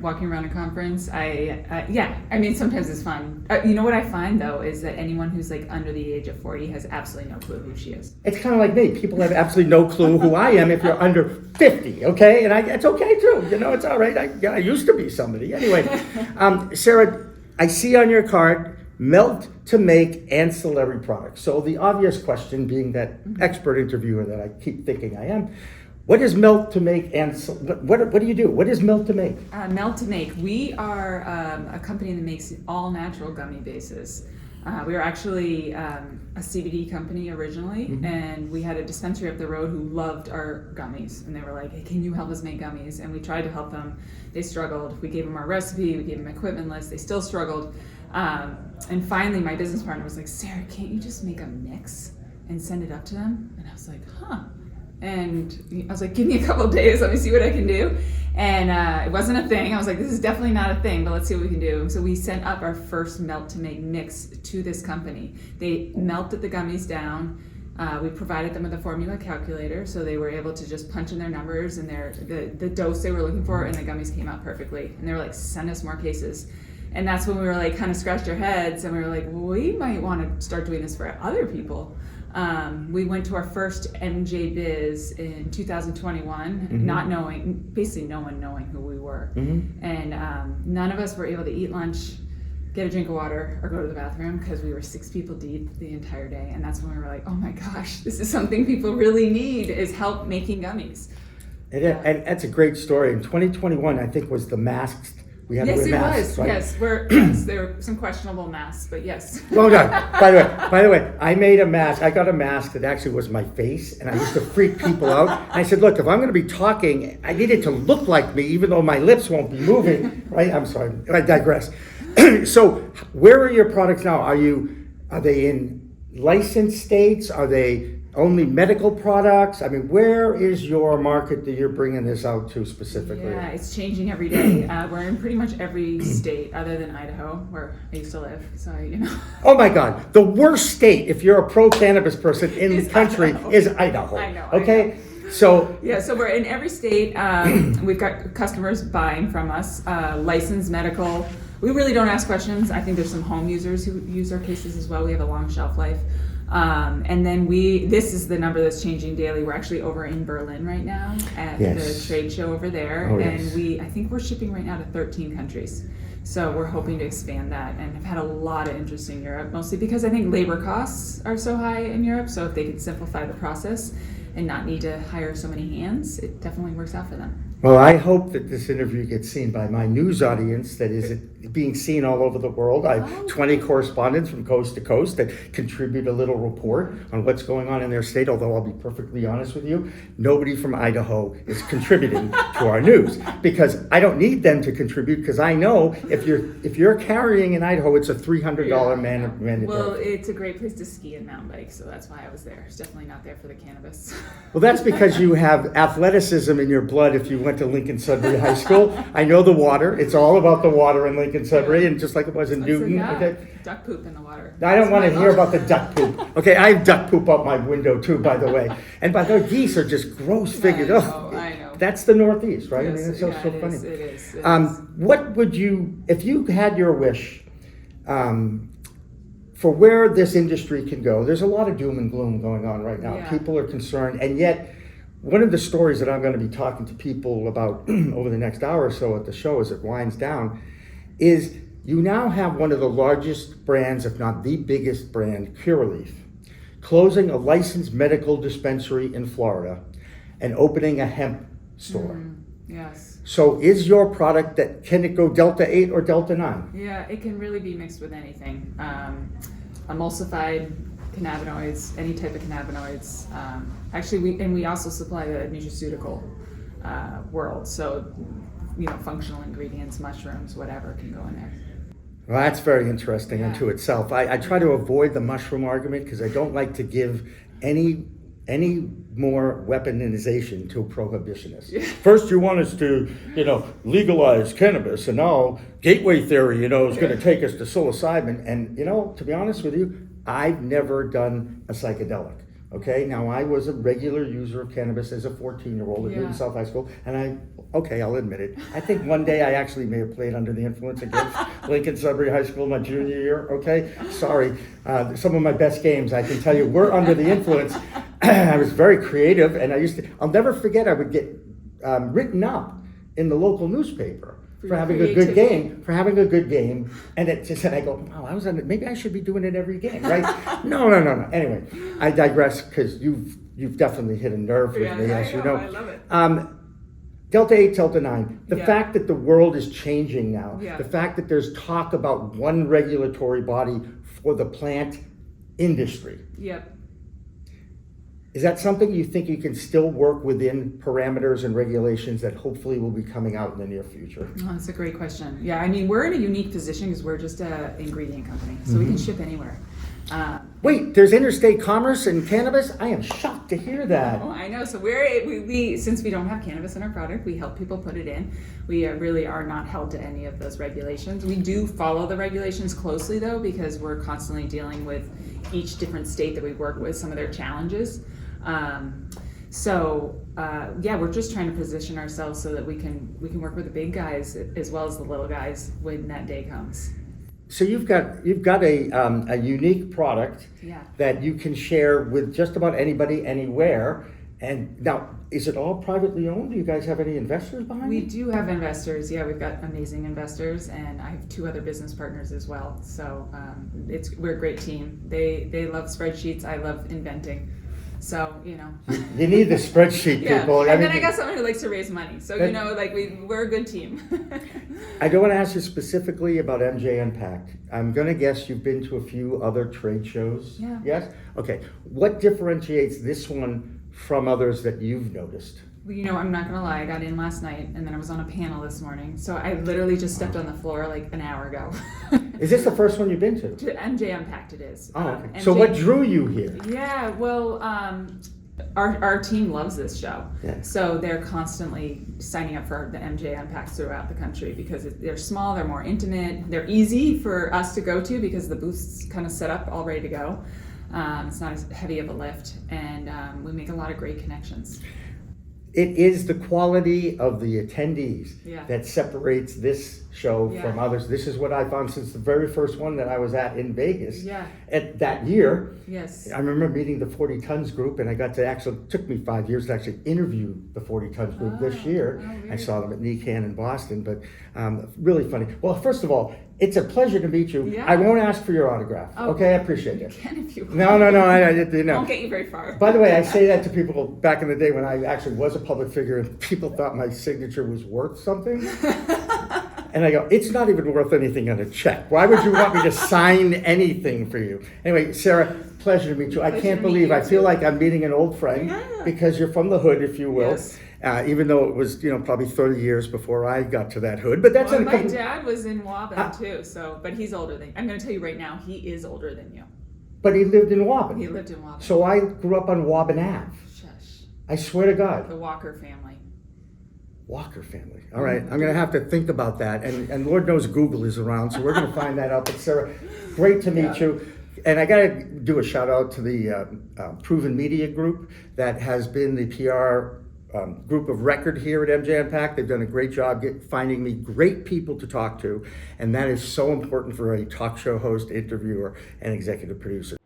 walking around a conference. I mean, sometimes it's fun. You know what I find though is that anyone who's like under the age of 40 has absolutely no clue who she is. It's kind of like me. People have absolutely no clue who I am if you're under 50, okay? And it's okay too. You know, it's all right. I used to be somebody. Anyway, Sarah, I see on your card, melt to make ancillary products. So the obvious question, being that expert interviewer that I keep thinking I am, what is melt to make? What do you do? What is melt to make? Melt to make. We are a company that makes all natural gummy bases. We were actually a CBD company originally, and we had a dispensary up the road who loved our gummies, and they were like, hey, can you help us make gummies? And we tried to help them. They struggled. We gave them our recipe, we gave them equipment list, they still struggled. And finally my business partner was like, Sarah, can't you just make a mix and send it up to them? And I was like, huh. And I was like, give me a couple of days, let me see what I can do. And it wasn't a thing. I was like, this is definitely not a thing, but let's see what we can do. So we sent up our first melt to make mix to this company. They melted the gummies down. We provided them with a formula calculator, so they were able to just punch in their numbers and the dose they were looking for, and the gummies came out perfectly. And they were like, send us more cases. And that's when we were like, kind of scratched our heads, and we were like, well, we might want to start doing this for other people. We went to our first MJ Biz in 2021, not knowing, basically no one knowing who we were. And none of us were able to eat lunch, get a drink of water, or go to the bathroom because we were 6 people deep the entire day. And that's when we were like, oh my gosh, this is something people really need, is help making gummies. And that's a great story. In 2021, I think, was the masks. We had yes, to wear it masks, was. right? Yes, there were some questionable masks, but yes. Well done. By the way, I made a mask. I got a mask that actually was my face, and I used to freak people out. And I said, look, if I'm going to be talking, I need it to look like me, even though my lips won't be moving, right? I'm sorry, I digress. So where are your products now? Are they in licensed states? Are they only medical products? I mean, where is your market that you're bringing this out to specifically? Yeah, it's changing every day. We're in pretty much every state other than Idaho, where I used to live. So, you know. Oh my God, the worst state if you're a pro-cannabis person in the country is Idaho. I know. Okay. So yeah, so we're in every state. We've got customers buying from us, licensed medical. We really don't ask questions. I think there's some home users who use our cases as well. We have a long shelf life. And then this is the number that's changing daily. We're actually over in Berlin right now at the trade show over there. Oh, and yes. I think we're shipping right now to 13 countries. So we're hoping to expand that, and have had a lot of interest in Europe, mostly because I think labor costs are so high in Europe. So if they can simplify the process and not need to hire so many hands, it definitely works out for them. Well, I hope that this interview gets seen by my news audience that is being seen all over the world. I have 20 correspondents from coast to coast that contribute a little report on what's going on in their state, although I'll be perfectly honest with you, nobody from Idaho is contributing to our news, because I don't need them to contribute, because I know if you're carrying in Idaho, it's a $300 mandatory. Well, it's a great place to ski and mountain bike, so that's why I was there. It's definitely not there for the cannabis. Well, that's because you have athleticism in your blood if you went to Lincoln Sudbury High School. I know the water. It's all about the water in Lincoln Sudbury, and just like it was in Newton. Okay. Duck poop in the water. I don't want to hear about the duck poop. Okay, I have duck poop out my window too, by the way. And by the way, geese are just gross figures. I know. That's the Northeast, right? Yes, I mean, it's so funny. It is. What would you, if you had your wish for where this industry can go? There's a lot of doom and gloom going on right now. Yeah. People are concerned, and yet one of the stories that I'm going to be talking to people about over the next hour or so at the show as it winds down is you now have one of the largest brands, if not the biggest brand, Curaleaf, closing a licensed medical dispensary in Florida and opening a hemp store. Yes. So is your product can it go Delta 8 or Delta 9? Yeah, it can really be mixed with anything. Emulsified cannabinoids, any type of cannabinoids. Actually, we also supply the nutraceutical world. So, functional ingredients, mushrooms, whatever can go in there. Well, that's very interesting unto itself. I try to avoid the mushroom argument because I don't like to give any more weaponization to prohibitionists. Yeah. First you want us to, legalize cannabis, and now gateway theory, is going to take us to psilocybin. And, to be honest with you, I've never done a psychedelic. Okay, now I was a regular user of cannabis as a 14-year-old at Newton South High School, and I'll admit it. I think one day I actually may have played under the influence against Lincoln Sudbury High School my junior year. Okay, sorry. Some of my best games, I can tell you, were under the influence. I was very creative, and I'll never forget, I would get written up in the local newspaper for having a good game, and it just said, I go, wow, maybe I should be doing it every game, right? No. Anyway, I digress, because you've definitely hit a nerve with me, as you know. I love it. Delta 8, Delta 9, the fact that the world is changing now, the fact that there's talk about one regulatory body for the plant industry. Yep. Is that something you think you can still work within parameters and regulations that hopefully will be coming out in the near future? Oh, that's a great question. Yeah, I mean, we're in a unique position because we're just an ingredient company, so we can ship anywhere. Wait, there's interstate commerce in cannabis? I am shocked to hear that. Oh, I know. So we since we don't have cannabis in our product, we help people put it in. We really are not held to any of those regulations. We do follow the regulations closely, though, because we're constantly dealing with each different state that we work with, some of their challenges. We're just trying to position ourselves so that we can work with the big guys as well as the little guys when that day comes. So you've got a unique product that you can share with just about anybody, anywhere. And now, is it all privately owned? Do you guys have any investors behind We it? do have investors. Yeah, we've got amazing investors, and I have 2 other business partners as well. So we're a great team. They love spreadsheets. I love inventing. So, You need the spreadsheet people. And then I got someone who likes to raise money. So, we're a good team. I don't want to ask you specifically about MJ Unpacked. I'm going to guess you've been to a few other trade shows. Yeah. Yes? Okay. What differentiates this one from others that you've noticed? Well, I'm not going to lie. I got in last night, and then I was on a panel this morning. So I literally just stepped on the floor like an hour ago. Is this the first one you've been to? To MJ Unpacked it is. Oh, okay. So what drew you here? Yeah, well, our team loves this show. Yeah. So they're constantly signing up for the MJ Unpacked throughout the country because they're small, they're more intimate, they're easy for us to go to because the booth's kind of set up all ready to go. It's not as heavy of a lift, and we make a lot of great connections. It is the quality of the attendees Yeah. that separates this show Yeah. from others. This is what I found since the very first one that I was at in Vegas. Yeah. At that year. Yes. I remember meeting the 40 Tons group, and I got to actually, it took me 5 years to actually interview the 40 Tons group this year. I saw them at NECAN in Boston, but really funny. Well, first of all, it's a pleasure to meet you. Yeah. I won't ask for your autograph. Oh, okay, I appreciate it. You can if you want. No, I didn't know. Won't get you very far. By the way, I say that to people back in the day when I actually was a public figure and people thought my signature was worth something. And I go, it's not even worth anything on a check. Why would you want me to sign anything for you? Anyway, Sarah, pleasure to meet you. I can't believe, I feel like I'm meeting an old friend because you're from the hood, if you will. Yes. Even though it was, probably 30 years before I got to that hood. But that's Well, my dad was in Waban too, but he's older than, I'm going to tell you right now, he is older than you. But he lived in Waban. He lived in Waban. So I grew up on Waban Ave. Shush. I swear to God. The Walker family. Walker family. All right, I'm going to have to think about that. And Lord knows Google is around, so we're going to find that out. But Sarah, great to meet you. And I got to do a shout out to the Proven Media Group that has been the PR group of record here at MJ Unpacked. They've done a great job finding me great people to talk to. And that is so important for a talk show host, interviewer, and executive producer.